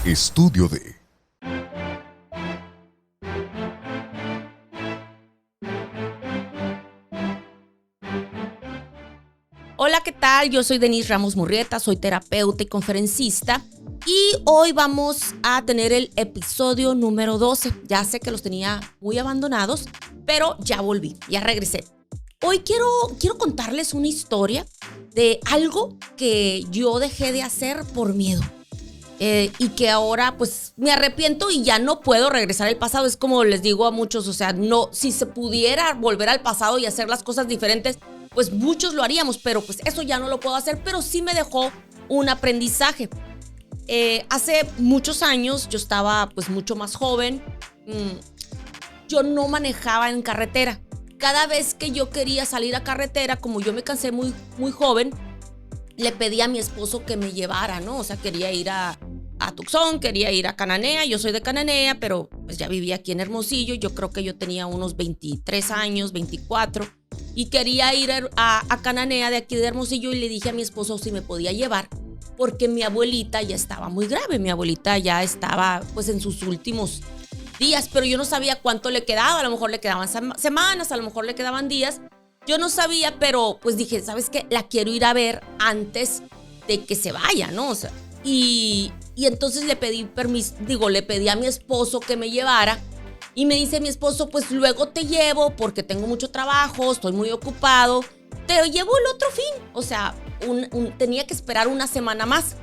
Estudio de. Hola, ¿qué tal? Yo soy Denise Ramos Murrieta, soy terapeuta y conferencista y hoy vamos a tener el episodio número 12. Ya sé que los tenía muy abandonados, pero ya volví, ya regresé. Hoy quiero contarles una historia de algo que yo dejé de hacer por miedo y que ahora pues me arrepiento y ya no puedo regresar al pasado. Es como les digo a muchos, o sea, no, si se pudiera volver al pasado y hacer las cosas diferentes, pues muchos lo haríamos, pero pues eso ya no lo puedo hacer, pero sí me dejó un aprendizaje. Hace muchos años, yo estaba pues mucho más joven, yo no manejaba en carretera. Cada vez que yo quería salir a carretera, como yo me cansé muy, muy joven, le pedí a mi esposo que me llevara, ¿no? O sea, quería ir a Tucson, quería ir a Cananea. Yo soy de Cananea, pero pues ya vivía aquí en Hermosillo. Yo creo que yo tenía unos 23 años, 24, y quería ir a Cananea de aquí de Hermosillo, y le dije a mi esposo si me podía llevar, porque mi abuelita ya estaba muy grave. Mi abuelita ya estaba pues en sus últimos días, pero yo no sabía cuánto le quedaba. A lo mejor le quedaban semanas, a lo mejor le quedaban días. Yo no sabía, pero pues dije, ¿sabes qué? La quiero ir a ver antes de que se vaya, ¿no? O sea, y entonces le pedí permiso, le pedí a mi esposo que me llevara, y me dice mi esposo, pues luego te llevo porque tengo mucho trabajo, estoy muy ocupado, te llevo el otro fin. O sea, tenía que esperar una semana más.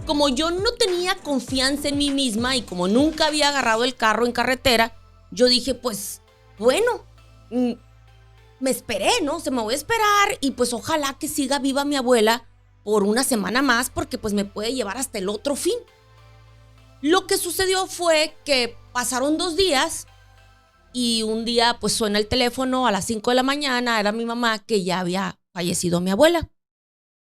Como yo no tenía confianza en mí misma y como nunca había agarrado el carro en carretera, yo dije, pues, bueno, me esperé, ¿no? Se me voy a esperar y pues ojalá que siga viva mi abuela por una semana más, porque pues me puede llevar hasta el otro fin. Lo que sucedió fue que pasaron 2 días y un día pues suena el teléfono a las 5 de la mañana, era mi mamá, que ya había fallecido mi abuela.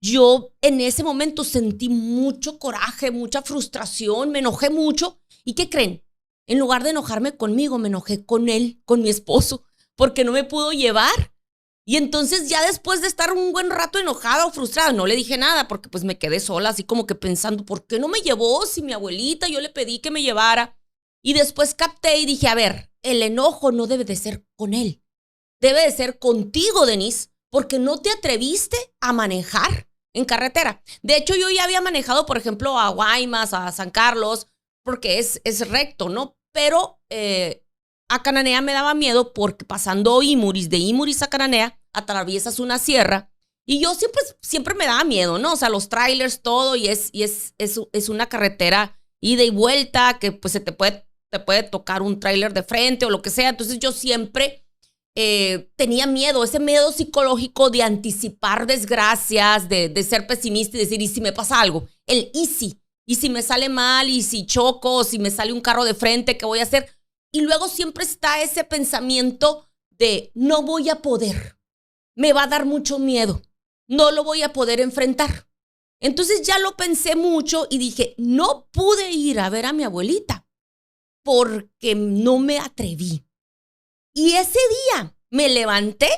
Yo en ese momento sentí mucho coraje, mucha frustración, me enojé mucho. ¿Y qué creen? En lugar de enojarme conmigo, me enojé con él, con mi esposo, porque no me pudo llevar. Y entonces ya después de estar un buen rato enojada o frustrada, no le dije nada porque pues me quedé sola, así como que pensando, ¿por qué no me llevó si mi abuelita, yo le pedí que me llevara? Y después capté y dije, a ver, el enojo no debe de ser con él, debe de ser contigo, Denise, porque no te atreviste a manejar en carretera. De hecho, yo ya había manejado, por ejemplo, a Guaymas, a San Carlos, porque es recto, ¿no? Pero a Cananea me daba miedo porque pasando Imuris, de Imuris a Cananea, atraviesas una sierra y yo siempre me daba miedo, ¿no? O sea, los trailers, todo, y es una carretera ida y vuelta que pues te puede tocar un trailer de frente o lo que sea. Entonces yo siempre tenía miedo, ese miedo psicológico de anticipar desgracias, de ser pesimista y decir, ¿y si me pasa algo? El y si me sale mal, y si choco, o si me sale un carro de frente, ¿qué voy a hacer? Y luego siempre está ese pensamiento de no voy a poder, me va a dar mucho miedo, no lo voy a poder enfrentar. Entonces ya lo pensé mucho y dije, no pude ir a ver a mi abuelita porque no me atreví. Y ese día me levanté,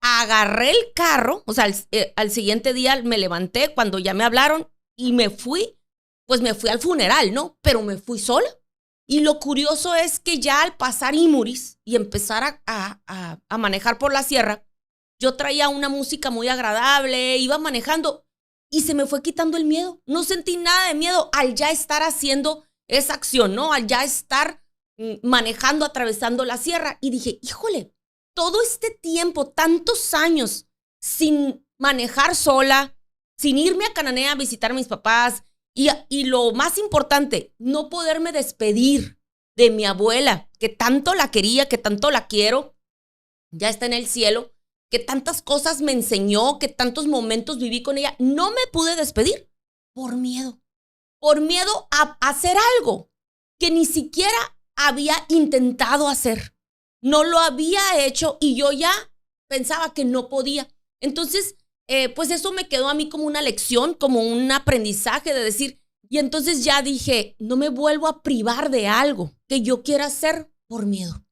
agarré el carro, o sea, al siguiente día me levanté cuando ya me hablaron y me fui al funeral, ¿no? Pero me fui sola. Y lo curioso es que ya al pasar Imuris y empezar a manejar por la sierra, yo traía una música muy agradable, iba manejando y se me fue quitando el miedo. No sentí nada de miedo al ya estar haciendo esa acción, ¿no? Al ya estar manejando, atravesando la sierra. Y dije, híjole, todo este tiempo, tantos años sin manejar sola, sin irme a Cananea a visitar a mis papás, y lo más importante, no poderme despedir de mi abuela, que tanto la quería, que tanto la quiero, ya está en el cielo, que tantas cosas me enseñó, que tantos momentos viví con ella. No me pude despedir por miedo a hacer algo que ni siquiera había intentado hacer. No lo había hecho y yo ya pensaba que no podía. Entonces, pues eso me quedó a mí como una lección, como un aprendizaje de decir, y entonces ya dije, no me vuelvo a privar de algo que yo quiera hacer por miedo.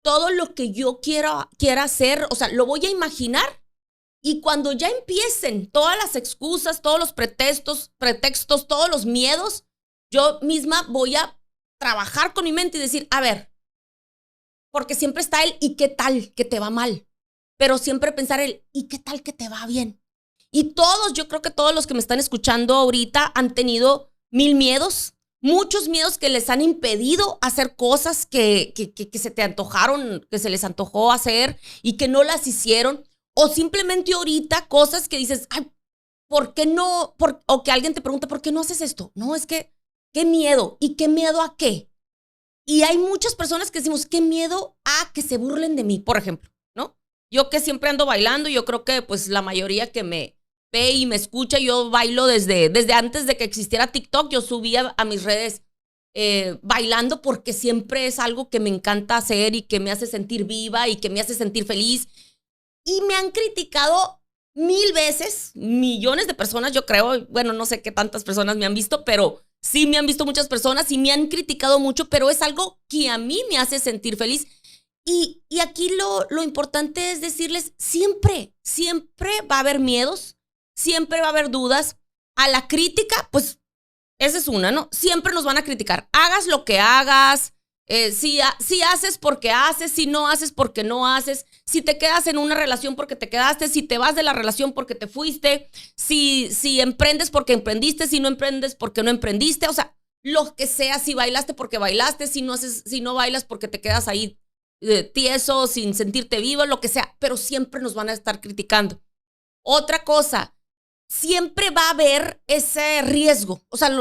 Todo lo que yo quiera hacer, o sea, lo voy a imaginar, y cuando ya empiecen todas las excusas, todos los pretextos, todos los miedos, yo misma voy a trabajar con mi mente y decir, a ver, porque siempre está el ¿y qué tal que te va mal? Pero siempre pensar el ¿y qué tal que te va bien? Y todos, yo creo que todos los que me están escuchando ahorita han tenido mil miedos, muchos miedos que les han impedido hacer cosas que se te antojaron, que se les antojó hacer y que no las hicieron. O simplemente ahorita cosas que dices, ay, ¿por qué no? O que alguien te pregunta, ¿por qué no haces esto? No, es que, ¿qué miedo? ¿Y qué miedo a qué? Y hay muchas personas que decimos, qué miedo a que se burlen de mí, por ejemplo, ¿no? Yo que siempre ando bailando, yo creo que pues la mayoría que me ve y me escucha, yo bailo desde antes de que existiera TikTok, yo subía a mis redes bailando porque siempre es algo que me encanta hacer y que me hace sentir viva y que me hace sentir feliz. Y me han criticado mil veces, millones de personas, yo creo, bueno, no sé qué tantas personas me han visto, pero sí me han visto muchas personas y me han criticado mucho, pero es algo que a mí me hace sentir feliz. Y aquí lo importante es decirles, siempre va a haber miedos, siempre va a haber dudas. A la crítica, pues esa es una, ¿no? Siempre nos van a criticar. Hagas lo que hagas, si haces porque haces, si no haces porque no haces, si te quedas en una relación porque te quedaste, si te vas de la relación porque te fuiste, si emprendes porque emprendiste, si no emprendes porque no emprendiste, o sea, lo que sea, si bailaste porque bailaste, si no bailas porque te quedas ahí tieso, sin sentirte vivo, lo que sea, pero siempre nos van a estar criticando. Otra cosa, siempre va a haber ese riesgo, o sea,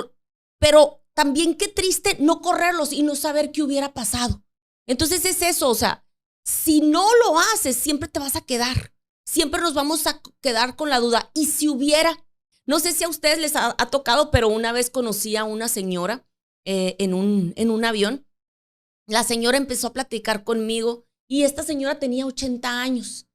pero también qué triste no correrlos y no saber qué hubiera pasado. Entonces es eso, o sea, si no lo haces, siempre te vas a quedar, siempre nos vamos a quedar con la duda. Y si hubiera, no sé si a ustedes les ha tocado, pero una vez conocí a una señora en un avión. La señora empezó a platicar conmigo y esta señora tenía 80 años.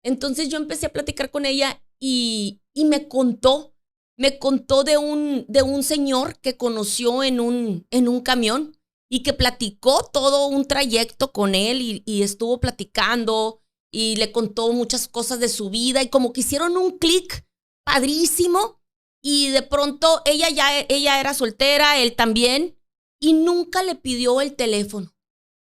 Entonces yo empecé a platicar con ella y me contó de un señor que conoció en un camión y que platicó todo un trayecto con él y estuvo platicando y le contó muchas cosas de su vida y como que hicieron un clic padrísimo y de pronto ella era soltera, él también, y nunca le pidió el teléfono.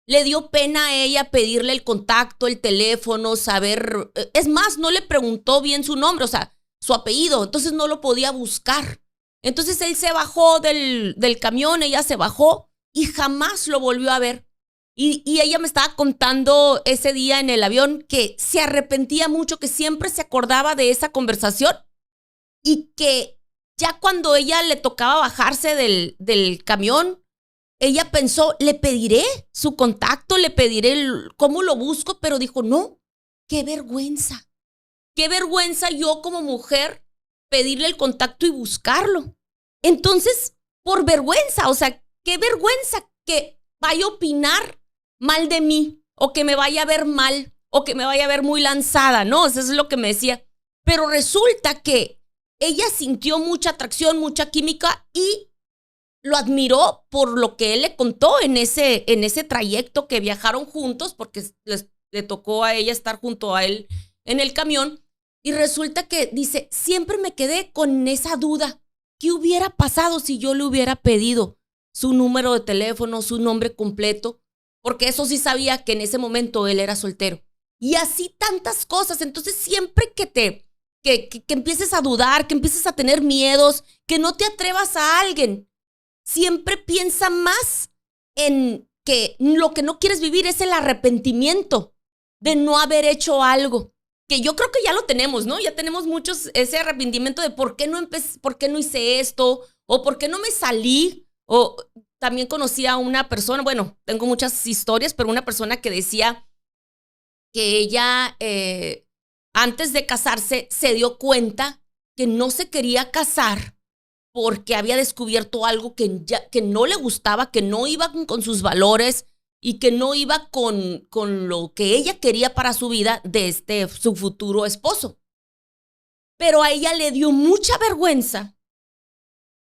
Le dio pena a ella pedirle el contacto, el teléfono, saber. Es más, no le preguntó bien su nombre, o sea, su apellido. Entonces no lo podía buscar. Entonces él se bajó del camión, ella se bajó y jamás lo volvió a ver. Y ella me estaba contando ese día en el avión que se arrepentía mucho, que siempre se acordaba de esa conversación y que ya cuando ella le tocaba bajarse del camión, ella pensó, le pediré su contacto, le pediré cómo lo busco, pero dijo, no, qué vergüenza. Qué vergüenza yo como mujer pedirle el contacto y buscarlo. Entonces, por vergüenza, o sea, qué vergüenza que vaya a opinar mal de mí o que me vaya a ver mal o que me vaya a ver muy lanzada, ¿no? Eso es lo que me decía. Pero resulta que ella sintió mucha atracción, mucha química y lo admiró por lo que él le contó en ese trayecto que viajaron juntos, porque le tocó a ella estar junto a él en el camión. Y resulta que dice, siempre me quedé con esa duda. ¿Qué hubiera pasado si yo le hubiera pedido su número de teléfono, su nombre completo? Porque eso sí sabía que en ese momento él era soltero. Y así tantas cosas. Entonces siempre que empieces a dudar, que empieces a tener miedos, que no te atrevas a alguien, siempre piensa más en que lo que no quieres vivir es el arrepentimiento de no haber hecho algo. Que yo creo que ya lo tenemos, ¿no? Ya tenemos muchos ese arrepentimiento de por qué no hice esto, o por qué no me salí. O también conocí a una persona, bueno, tengo muchas historias, pero una persona que decía que ella antes de casarse se dio cuenta que no se quería casar porque había descubierto algo que no le gustaba, que no iba con sus valores y que no iba con lo que ella quería para su vida de su futuro esposo. Pero a ella le dio mucha vergüenza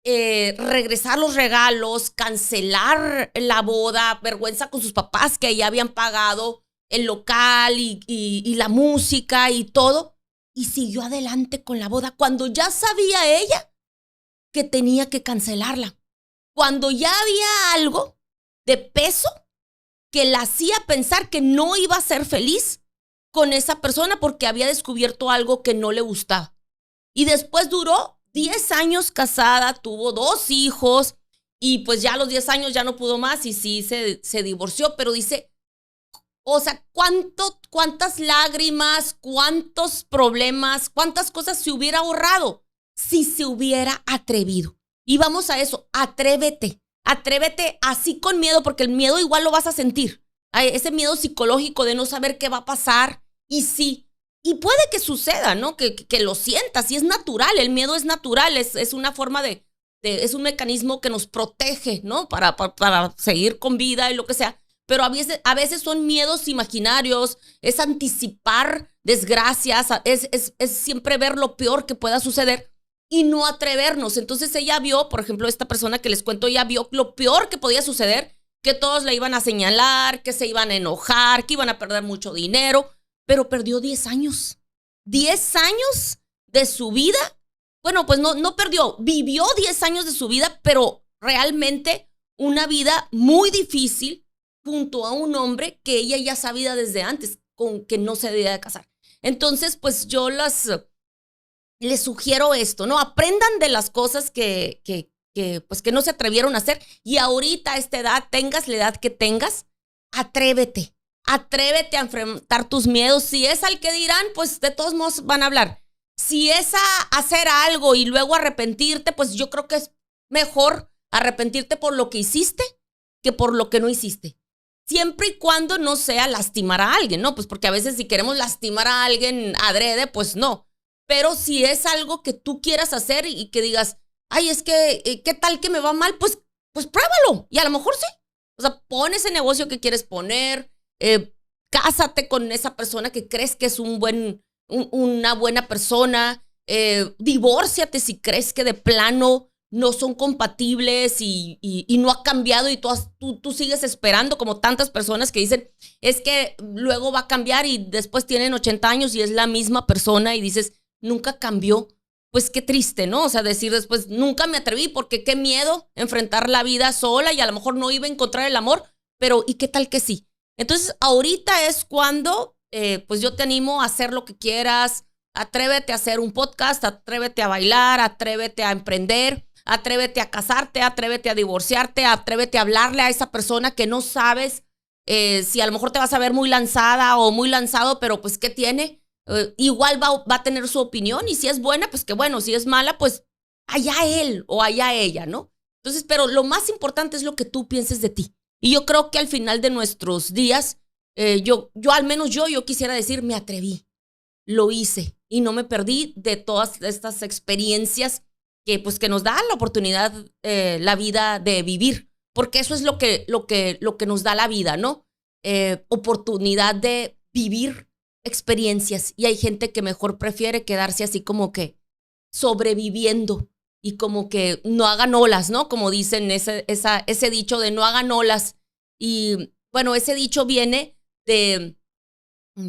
regresar los regalos, cancelar la boda, vergüenza con sus papás que ya habían pagado el local y la música y todo, y siguió adelante con la boda cuando ya sabía ella que tenía que cancelarla. cuando ya había algo de peso que la hacía pensar que no iba a ser feliz con esa persona porque había descubierto algo que no le gustaba. Y después duró 10 años casada, tuvo 2 hijos y pues ya a los 10 años ya no pudo más y sí se divorció, pero dice, o sea, cuántas lágrimas, cuántos problemas, cuántas cosas se hubiera ahorrado si se hubiera atrevido. Y vamos a eso, atrévete así con miedo, porque el miedo igual lo vas a sentir. Ese miedo psicológico de no saber qué va a pasar y sí. Y puede que suceda, ¿no? Que lo sientas y es natural, el miedo es natural, es una forma es un mecanismo que nos protege, ¿no? Para seguir con vida y lo que sea. Pero a veces son miedos imaginarios, es anticipar desgracias, es siempre ver lo peor que pueda suceder y no atrevernos. Entonces ella vio, por ejemplo, esta persona que les cuento, ella vio lo peor que podía suceder, que todos la iban a señalar, que se iban a enojar, que iban a perder mucho dinero, pero perdió 10 años. 10 años de su vida. Bueno, pues no perdió, vivió 10 años de su vida, pero realmente una vida muy difícil junto a un hombre que ella ya sabía desde antes con que no se debía de casar. Entonces, pues yo les sugiero esto, ¿no? Aprendan de las cosas pues que no se atrevieron a hacer y ahorita a esta edad, tengas la edad que tengas, atrévete a enfrentar tus miedos. Si es al que dirán, pues de todos modos van a hablar. Si es a hacer algo y luego arrepentirte, pues yo creo que es mejor arrepentirte por lo que hiciste que por lo que no hiciste. Siempre y cuando no sea lastimar a alguien, ¿no? Pues porque a veces si queremos lastimar a alguien adrede, pues no. Pero si es algo que tú quieras hacer y que digas, ay, es que, ¿qué tal que me va mal? Pues pruébalo. Y a lo mejor sí. O sea, pon ese negocio que quieres poner, cásate con esa persona que crees que es una buena persona, divórciate si crees que de plano no son compatibles y no ha cambiado y tú sigues esperando, como tantas personas que dicen, es que luego va a cambiar y después tienen 80 años y es la misma persona y dices, nunca cambió. Pues qué triste, ¿no? O sea, decir después, nunca me atreví porque qué miedo enfrentar la vida sola y a lo mejor no iba a encontrar el amor, pero ¿y qué tal que sí? Entonces, ahorita es cuando, pues yo te animo a hacer lo que quieras, atrévete a hacer un podcast, atrévete a bailar, atrévete a emprender, atrévete a casarte, atrévete a divorciarte, atrévete a hablarle a esa persona que no sabes si a lo mejor te vas a ver muy lanzada o muy lanzado, pero pues ¿qué tiene? Igual va a tener su opinión y si es buena, pues qué bueno, si es mala, pues allá él o allá ella, ¿no? Entonces, pero lo más importante es lo que tú pienses de ti. Y yo creo que al final de nuestros días, yo al menos yo quisiera decir, me atreví, lo hice y no me perdí de todas estas experiencias que nos da la oportunidad, la vida de vivir, porque eso es lo que nos da la vida, ¿no? Oportunidad de vivir experiencias y hay gente que mejor prefiere quedarse así como que sobreviviendo y como que no hagan olas, ¿no? Como dicen ese dicho de no hagan olas. Y bueno, ese dicho viene de,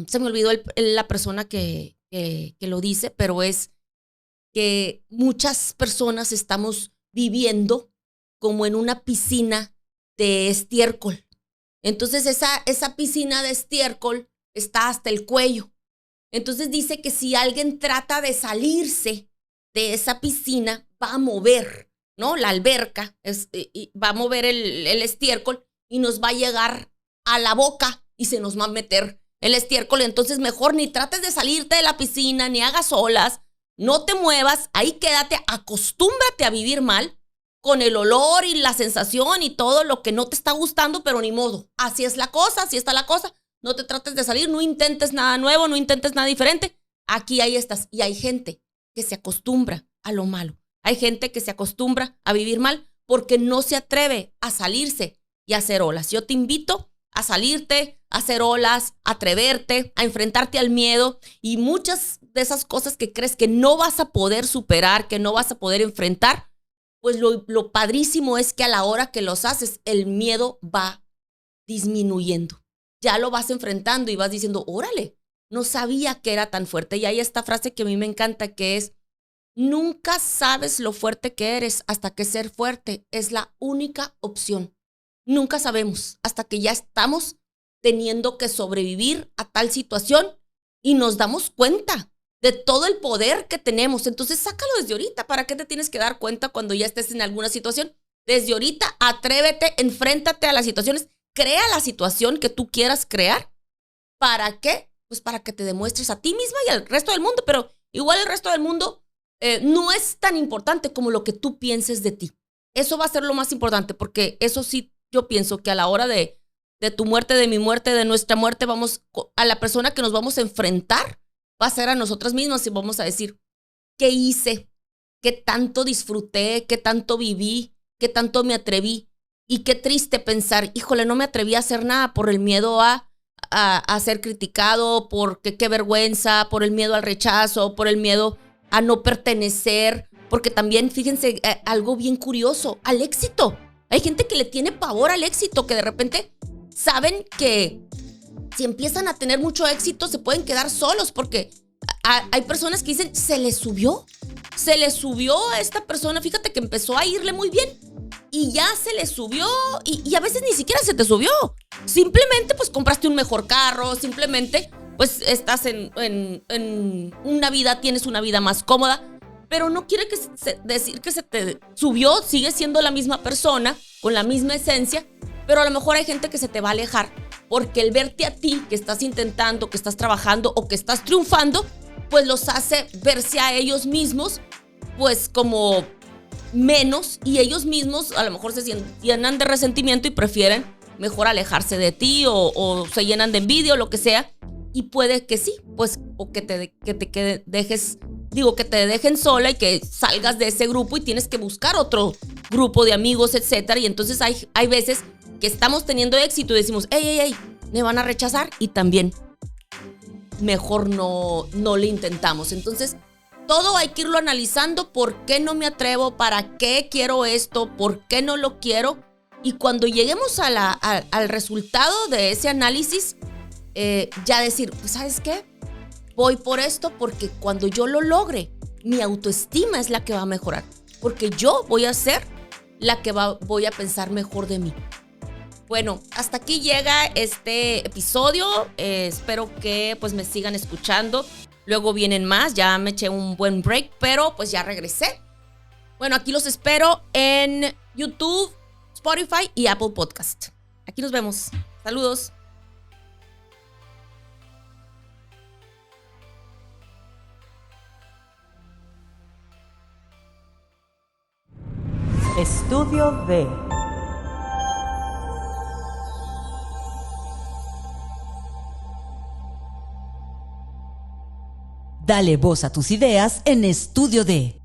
se me olvidó la persona que lo dice, pero es que muchas personas estamos viviendo como en una piscina de estiércol. Entonces esa piscina de estiércol está hasta el cuello. Entonces dice que si alguien trata de salirse de esa piscina, va a mover, ¿no? La alberca, va a mover el estiércol y nos va a llegar a la boca y se nos va a meter el estiércol. Entonces mejor ni trates de salirte de la piscina, ni hagas olas, no te muevas, ahí quédate, acostúmbrate a vivir mal con el olor y la sensación y todo lo que no te está gustando, pero ni modo. Así es la cosa, así está la cosa. No te trates de salir, no intentes nada nuevo, no intentes nada diferente. Aquí ahí estás. Y hay gente que se acostumbra a lo malo. Hay gente que se acostumbra a vivir mal porque no se atreve a salirse y a hacer olas. Yo te invito a salirte, a hacer olas, a atreverte, a enfrentarte al miedo y muchas de esas cosas que crees que no vas a poder superar, que no vas a poder enfrentar, pues lo padrísimo es que a la hora que los haces, el miedo va disminuyendo. Ya lo vas enfrentando y vas diciendo, órale, no sabía que era tan fuerte. Y hay esta frase que a mí me encanta que es, Nunca sabes lo fuerte que eres hasta que ser fuerte es la única opción. Nunca sabemos hasta que ya estamos teniendo que sobrevivir a tal situación y nos damos cuenta de todo el poder que tenemos. Entonces, sácalo desde ahorita. ¿Para qué te tienes que dar cuenta cuando ya estés en alguna situación? Desde ahorita, atrévete, enfréntate a las situaciones, crea la situación que tú quieras crear. ¿Para qué? Pues para que te demuestres a ti misma y al resto del mundo, pero igual el resto del mundo no es tan importante como lo que tú pienses de ti. Eso va a ser lo más importante, porque eso sí, yo pienso que a la hora de tu muerte, de mi muerte, de nuestra muerte, a la persona que nos vamos a enfrentar va a ser a nosotras mismas y vamos a decir, ¿qué hice? ¿Qué tanto disfruté? ¿Qué tanto viví? ¿Qué tanto me atreví? Y qué triste pensar, híjole, no me atreví a hacer nada por el miedo a ser criticado, porque qué vergüenza, por el miedo al rechazo, por el miedo a no pertenecer, porque también, fíjense, algo bien curioso, al éxito. Hay gente que le tiene pavor al éxito, que de repente saben que si empiezan a tener mucho éxito se pueden quedar solos, porque hay personas que dicen, se le subió a esta persona, fíjate que empezó a irle muy bien y ya se le subió y a veces ni siquiera se te subió. Simplemente pues compraste un mejor carro, simplemente pues estás en una vida, tienes una vida más cómoda, pero no quiere decir que se te subió, sigues siendo la misma persona, con la misma esencia, pero a lo mejor hay gente que se te va a alejar, porque el verte a ti, que estás intentando, que estás trabajando o que estás triunfando, pues los hace verse a ellos mismos, pues como menos, y ellos mismos a lo mejor se llenan de resentimiento y prefieren mejor alejarse de ti o se llenan de envidia o lo que sea, y puede que sí, pues, o que te dejen sola y que salgas de ese grupo y tienes que buscar otro grupo de amigos, etcétera, y entonces hay veces que estamos teniendo éxito y decimos, ey, me van a rechazar, y también mejor no le intentamos. Entonces, todo hay que irlo analizando. ¿Por qué no me atrevo? ¿Para qué quiero esto? ¿Por qué no lo quiero? Y cuando lleguemos al resultado de ese análisis, ya decir, pues, ¿sabes qué? Voy por esto porque cuando yo lo logre, mi autoestima es la que va a mejorar. Porque yo voy a ser la que voy a pensar mejor de mí. Bueno, hasta aquí llega este episodio. Espero que pues me sigan escuchando. Luego vienen más. Ya me eché un buen break, pero pues ya regresé. Bueno, aquí los espero en YouTube, Spotify y Apple Podcast. Aquí nos vemos. Saludos. Estudio D. Dale voz a tus ideas en Estudio D.